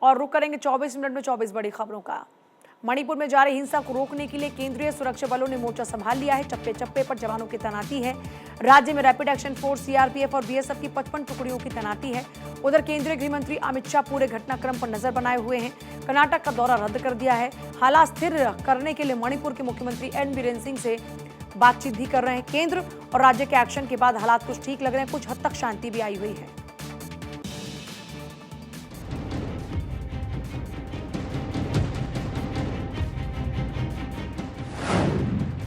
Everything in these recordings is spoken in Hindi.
और रुक करेंगे 24 मिनट में 24 बड़ी खबरों का। मणिपुर में जारी हिंसा को रोकने के लिए केंद्रीय सुरक्षा बलों ने मोर्चा संभाल लिया है। चप्पे चप्पे पर जवानों की तैनाती है। राज्य में रैपिड एक्शन फोर्स सीआरपीएफ और बीएसएफ की 55 टुकड़ियों की तैनाती है। उधर केंद्रीय गृह मंत्री अमित शाह पूरे घटनाक्रम पर नजर बनाए हुए हैं। कर्नाटक का दौरा रद्द कर दिया है। हालात स्थिर करने के लिए मणिपुर के मुख्यमंत्री एन बीरेन सिंह से बातचीत भी कर रहे हैं। केंद्र और राज्य के एक्शन के बाद हालात कुछ ठीक लग रहे हैं, कुछ हद तक शांति भी आई हुई है।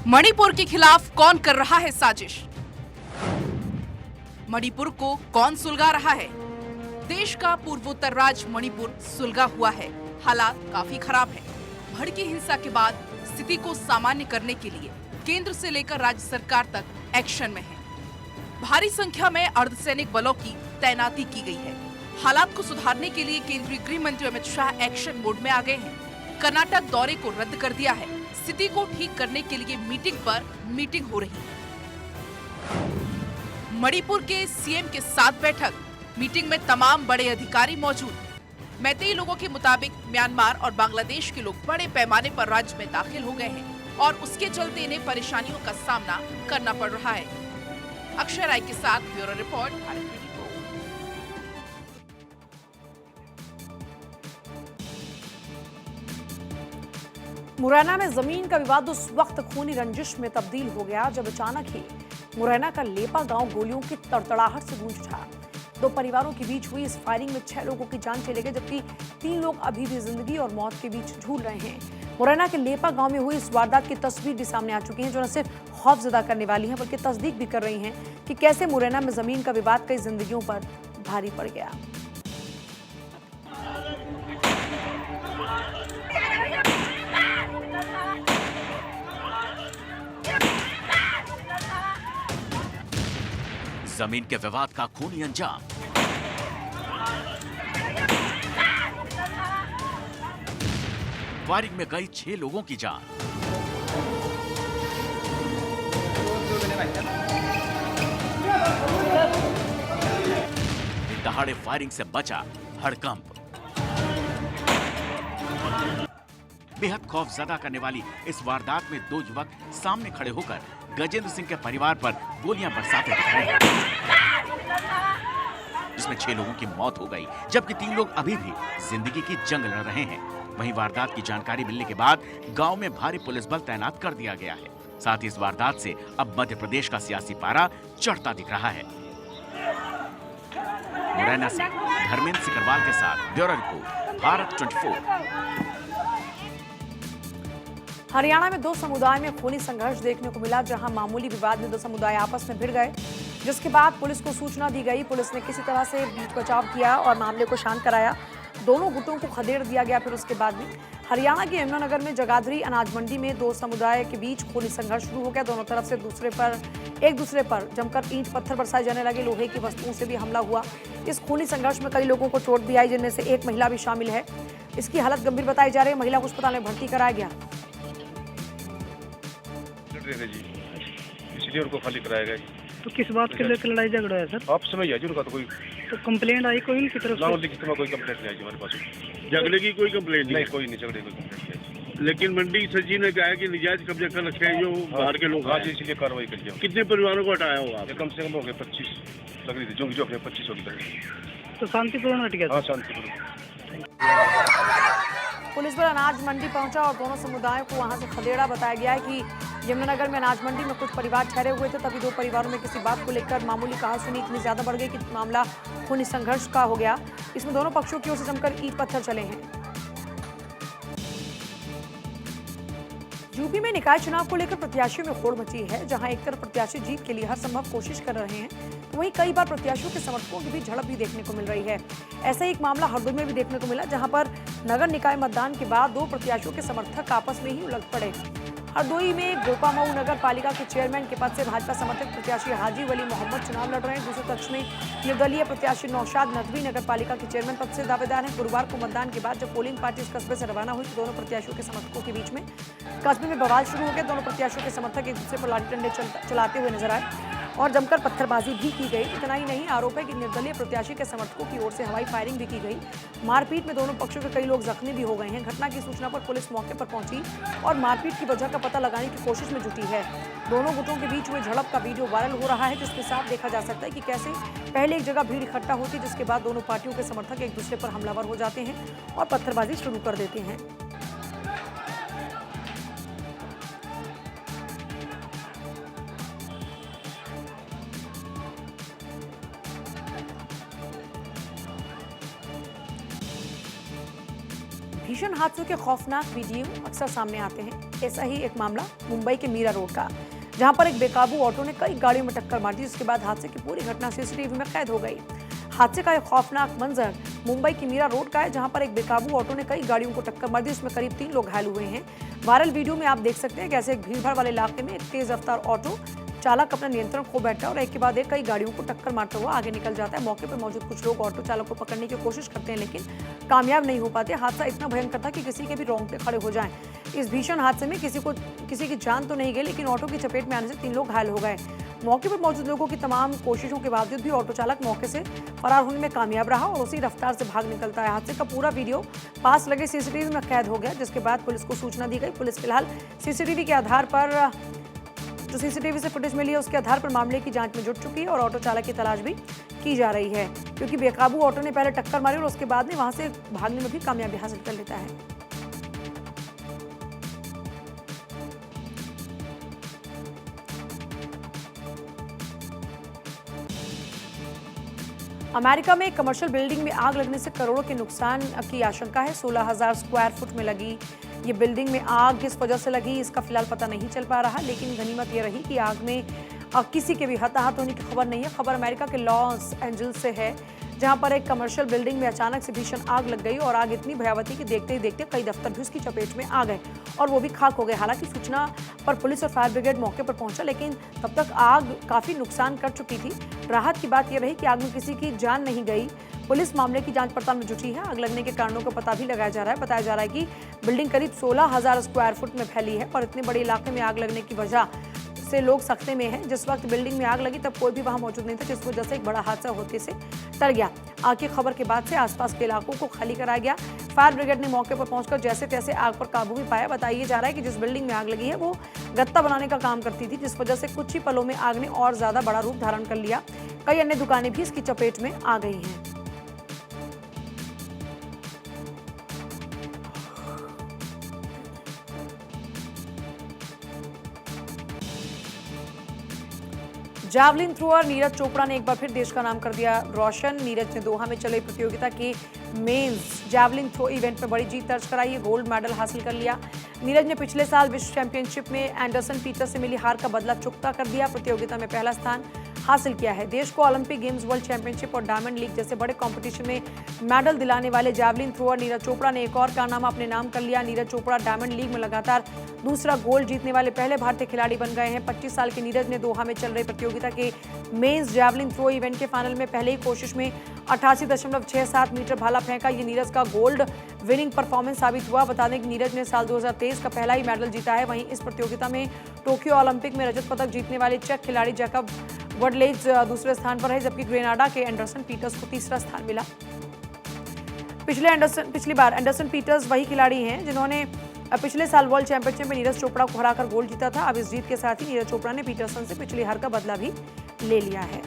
मणिपुर के खिलाफ कौन कर रहा है साजिश? मणिपुर को कौन सुलगा रहा है? देश का पूर्वोत्तर राज्य मणिपुर सुलगा हुआ है। हालात काफी खराब है। भड़की हिंसा के बाद स्थिति को सामान्य करने के लिए केंद्र से लेकर राज्य सरकार तक एक्शन में है। भारी संख्या में अर्धसैनिक बलों की तैनाती की गई है। हालात को सुधारने के लिए केंद्रीय गृह मंत्री अमित शाह एक्शन मोड में आ गए हैं। कर्नाटक दौरे को रद्द कर दिया है। स्थिति को ठीक करने के लिए मीटिंग पर मीटिंग हो रही है। मणिपुर के सीएम के साथ बैठक। मीटिंग में तमाम बड़े अधिकारी मौजूद। मैतेई लोगों के मुताबिक म्यांमार और बांग्लादेश के लोग बड़े पैमाने पर राज्य में दाखिल हो गए हैं और उसके चलते इन्हें परेशानियों का सामना करना पड़ रहा है। अक्षय राय के साथ ब्यूरो रिपोर्ट, भारत 24। मुरैना में जमीन का विवाद उस वक्त खूनी रंजिश में तब्दील हो गया जब अचानक ही मुरैना का लेपा गांव गोलियों की तड़तड़ाहट से गूंज उठा। दो परिवारों के बीच हुई इस फायरिंग में 6 लोगों की जान चली गई, जबकि 3 लोग अभी भी जिंदगी और मौत के बीच झूल रहे हैं। मुरैना के लेपा गांव में हुई इस वारदात की तस्वीर भी सामने आ चुकी है, जो न सिर्फ खौफजदा करने वाली है बल्कि तस्दीक भी कर रही है कि कैसे मुरैना में जमीन का विवाद कई जिंदगियों पर भारी पड़ गया। जमीन के विवाद का खूनी अंजाम। फायरिंग में गई 6 लोगों की जान। दहाड़े फायरिंग से बचा हड़कंप। बेहद खौफजदा करने वाली इस वारदात में 2 युवक सामने खड़े होकर गजेंद्र सिंह के परिवार पर गोलियां बरसाते दिख रहे हैं, जिसमें 6 लोगों की मौत हो गई, जबकि 3 लोग अभी भी जिंदगी की जंग लड़ रहे हैं। वहीं वारदात की जानकारी मिलने के बाद गांव में भारी पुलिस बल तैनात कर दिया गया है। साथ ही इस वारदात से अब मध्य प्रदेश का सियासी पारा चढ़ता दिख रहा है। मुरैना से धर्मेंद्र सिकरवाल के साथ ब्यूरो रिपोर्ट, भारत 24। हरियाणा में 2 समुदाय में खूनी संघर्ष देखने को मिला, जहां मामूली विवाद में 2 समुदाय आपस में भिड़ गए, जिसके बाद पुलिस को सूचना दी गई। पुलिस ने किसी तरह से बीच बचाव किया और मामले को शांत कराया। दोनों गुटों को खदेड़ दिया गया। फिर उसके बाद भी हरियाणा के यमुनानगर में जगाधरी अनाज मंडी में 2 समुदाय के बीच खूनी संघर्ष शुरू हो गया। दोनों तरफ से एक दूसरे पर जमकर ईंट पत्थर बरसाए जाने लगे। लोहे की वस्तुओं से भी हमला हुआ। इस खूनी संघर्ष में कई लोगों को चोट भी आई, जिनमें से एक महिला भी शामिल है। इसकी हालत गंभीर बताई जा रही है। महिला को अस्पताल में भर्ती कराया गया जी, इसलिए उनको खाली कराया गया। तो किस बात के लेकर लड़ाई झगड़ा है सर? आप समझ जाइए, उनका तो कोई तो कंप्लेंट आई कोई उनकी तरफ से? लिखित में कोई कंप्लेंट नहीं आई हमारे पास। झगड़े की कोई कंप्लेंट नहीं, कोई नहीं, झगड़े की कोई कंप्लेंट नहीं। लेकिन मंडी सचिव ने कहा है कि निजायज कब्जा कर रखे हैं जो बाहर के लोग। हाँ जी, इसलिए कार्रवाई करिए। कितने परिवारों को हटाया होगा? कम से कम हो गए 25 लग रही थी, जो अपने 25 हो गए। तो शांतिपूर्ण हट गया? हाँ, शांतिपूर्ण। पुलिस बल अनाज मंडी पहुंचा और दोनों समुदायों को वहां से खदेड़ा। बताया गया है कि यमुनानगर में अनाज मंडी में कुछ परिवार ठहरे हुए थे, तभी 2 परिवारों में किसी बात को लेकर मामूली कहासुनी इतनी ज्यादा बढ़ गई कि मामला खूनी संघर्ष का हो गया। इसमें दोनों पक्षों की ओर से जमकर ईंट पत्थर चले हैं। यूपी में निकाय चुनाव को लेकर प्रत्याशियों में होड़ मची है, जहां एक तरफ प्रत्याशी जीत के लिए हर संभव कोशिश कर रहे हैं, तो वहीं कई बार प्रत्याशियों के समर्थकों की भी झड़प भी देखने को मिल रही है। ऐसा ही एक मामला हरदोई में भी देखने को मिला, जहां पर नगर निकाय मतदान के बाद 2 प्रत्याशियों के समर्थक आपस में ही उलझ पड़े। हरदोई में गोपामऊ नगर पालिका के चेयरमैन के पद से भाजपा समर्थक प्रत्याशी हाजी वली मोहम्मद चुनाव लड़ रहे हैं। दूसरे पक्ष में निर्दलीय प्रत्याशी नौशाद नदवी नगर पालिका के चेयरमैन पद से दावेदार हैं। गुरुवार को मतदान के बाद जब पोलिंग पार्टी इस कस्बे से रवाना हुई, तो दोनों प्रत्याशियों के समर्थकों के बीच में कस्बे में बवाल शुरू हो गया। दोनों प्रत्याशियों के समर्थक एक दूसरे पर लाठी डंडे चलाते हुए नजर आए। और जमकर पत्थरबाजी भी की गई। इतना ही नहीं, आरोप है कि निर्दलीय प्रत्याशी के समर्थकों की ओर से हवाई फायरिंग भी की गई। मारपीट में दोनों पक्षों के कई लोग जख्मी भी हो गए हैं। घटना की सूचना पर पुलिस मौके पर पहुंची और मारपीट की वजह का पता लगाने की कोशिश में जुटी है। दोनों गुटों के बीच हुए झड़प का वीडियो वायरल हो रहा है, जिसके साथ देखा जा सकता है कि कैसे पहले एक जगह भीड़ इकट्ठा होती, जिसके बाद दोनों पार्टियों के समर्थक एक दूसरे पर हमलावर हो जाते हैं और पत्थरबाजी शुरू कर देते हैं। भीषण हादसों के खौफनाक वीडियो अक्सर सामने आते हैं। ऐसा ही एक मामला मुंबई के मीरा रोड का, जहां पर एक बेकाबू ऑटो ने कई गाड़ियों में टक्कर मार दी, जिसके बाद हादसे की पूरी घटना सीसीटीवी में कैद हो गई। हादसे का एक खौफनाक मंजर मुंबई की मीरा रोड का है, जहां पर एक बेकाबू ऑटो ने कई गाड़ियों को टक्कर मार दी, उसमें करीब 3 लोग घायल हुए हैं। वायरल वीडियो में आप देख सकते हैं कैसे एक भीड़भाड़ वाले इलाके में एक तेज रफ्तार ऑटो चालक अपना नियंत्रण खो बैठा और एक के बाद एक कई गाड़ियों को टक्कर मारता हुआ आगे निकल जाता है। मौके पर मौजूद कुछ लोग ऑटो चालक को पकड़ने की कोशिश करते हैं, लेकिन कामयाब नहीं हो पाते। हादसा इतना भयंकर था कि किसी के भी रोंगटे खड़े हो जाएं। इस भीषण हादसे में किसी की जान तो नहीं गई, लेकिन ऑटो की चपेट में आने से 3 लोग घायल हो गए। मौके पर मौजूद लोगों की तमाम कोशिशों के बावजूद भी ऑटो चालक मौके से फरार होने में कामयाब रहा और उसी रफ्तार से भाग निकलता है। हादसे का पूरा वीडियो पास लगे सीसीटीवी में कैद हो गया, जिसके बाद पुलिस को सूचना दी गई। पुलिस फिलहाल सीसीटीवी के आधार पर जो सीसीटीवी से फुटेज मिली है उसके आधार पर मामले की जांच में जुट चुकी है और ऑटो चालक की तलाश भी की जा रही है, क्योंकि बेकाबू ऑटो ने पहले टक्कर मारी और उसके बाद में वहां से भागने में भी कामयाबी हासिल कर लेता है। अमेरिका में एक कमर्शियल बिल्डिंग में आग लगने से करोड़ों के नुकसान की आशंका है। 16,000 स्क्वायर फुट में लगी ये बिल्डिंग में आग किस वजह से लगी, इसका फिलहाल पता नहीं चल पा रहा, लेकिन गनीमत ये रही कि आग में किसी के भी हताहत होने की खबर नहीं है। खबर अमेरिका के लॉस एंजल्स से है, जहां पर एक कमर्शियल बिल्डिंग में अचानक से भीषण आग लग गई और आग इतनी भयावती कि देखते ही देखते कई दफ्तर भी उसकी चपेट में आ गए और वो भी खाक हो गए। हालांकि सूचना पर पुलिस और फायर ब्रिगेड मौके पर पहुंचा, लेकिन तब तक आग काफी नुकसान कर चुकी थी। राहत की बात यह रही कि आग में किसी की जान नहीं गई। पुलिस मामले की जांच पड़ताल में जुटी है। आग लगने के कारणों का पता भी लगाया जा रहा है। बताया जा रहा है कि बिल्डिंग करीब 16,000 स्क्वायर फुट में फैली है और इतने बड़े इलाके में आग लगने की वजह से लोग सख्ते में हैं। जिस वक्त बिल्डिंग में आग लगी तब कोई भी वहां मौजूद नहीं था, जिस वजह से एक बड़ा हादसा होते से टल गया। आग की खबर के बाद से आसपास के इलाकों को खाली कराया गया। फायर ब्रिगेड ने मौके पर पहुंचकर जैसे तैसे आग पर काबू भी पाया। बताया जा रहा है कि जिस बिल्डिंग में आग लगी है वो गत्ता बनाने का काम करती थी, जिस वजह से कुछ ही पलों में आग ने और ज्यादा बड़ा रूप धारण कर लिया। कई अन्य दुकानें भी इसकी चपेट में आ गई हैं। जावलिन थ्रोअर नीरज चोपड़ा ने एक बार फिर देश का नाम कर दिया रोशन। नीरज ने दोहा में चले प्रतियोगिता के मेंस जावलिन थ्रो इवेंट में बड़ी जीत दर्ज कराई, गोल्ड मेडल हासिल कर लिया। नीरज ने पिछले साल विश्व चैंपियनशिप में एंडरसन पीटर से मिली हार का बदला चुकता कर दिया। प्रतियोगिता में पहला स्थान हासिल किया है। देश को ओलंपिक गेम्स, वर्ल्ड चैंपियनशिप और डायमंड लीग जैसे बड़े कंपटीशन में मेडल दिलाने वाले जावलिन थ्रोअर नीरज चोपड़ा ने एक और कारनामा अपने नाम कर लिया। नीरज चोपड़ा डायमंड लीग में लगातार दूसरा गोल्ड जीतने वाले पहले भारतीय खिलाड़ी बन गए हैं। 25 साल के नीरज ने दोहा में चल रही प्रतियोगिता के मेंस जावलिन थ्रो इवेंट के फाइनल में पहले ही कोशिश में 88.67 मीटर भाला फेंका। ये नीरज का गोल्ड विनिंग परफॉर्मेंस साबित हुआ। बता दें कि नीरज ने साल 2023 का पहला ही मेडल जीता है। वहीं इस प्रतियोगिता में टोक्यो ओलंपिक में रजत पदक जीतने वाले चेक खिलाड़ी जैकब वडलेज दूसरे स्थान पर है, जबकि ग्रेनाडा के एंडरसन पीटर्स को तीसरा स्थान मिला। पिछली बार एंडरसन पीटर्स वही खिलाड़ी हैं जिन्होंने पिछले साल वर्ल्ड चैंपियनशिप में नीरज चोपड़ा को हराकर गोल्ड जीता था। अब इस जीत के साथ ही नीरज चोपड़ा ने पीटरसन से पिछली हार का बदला भी ले लिया है।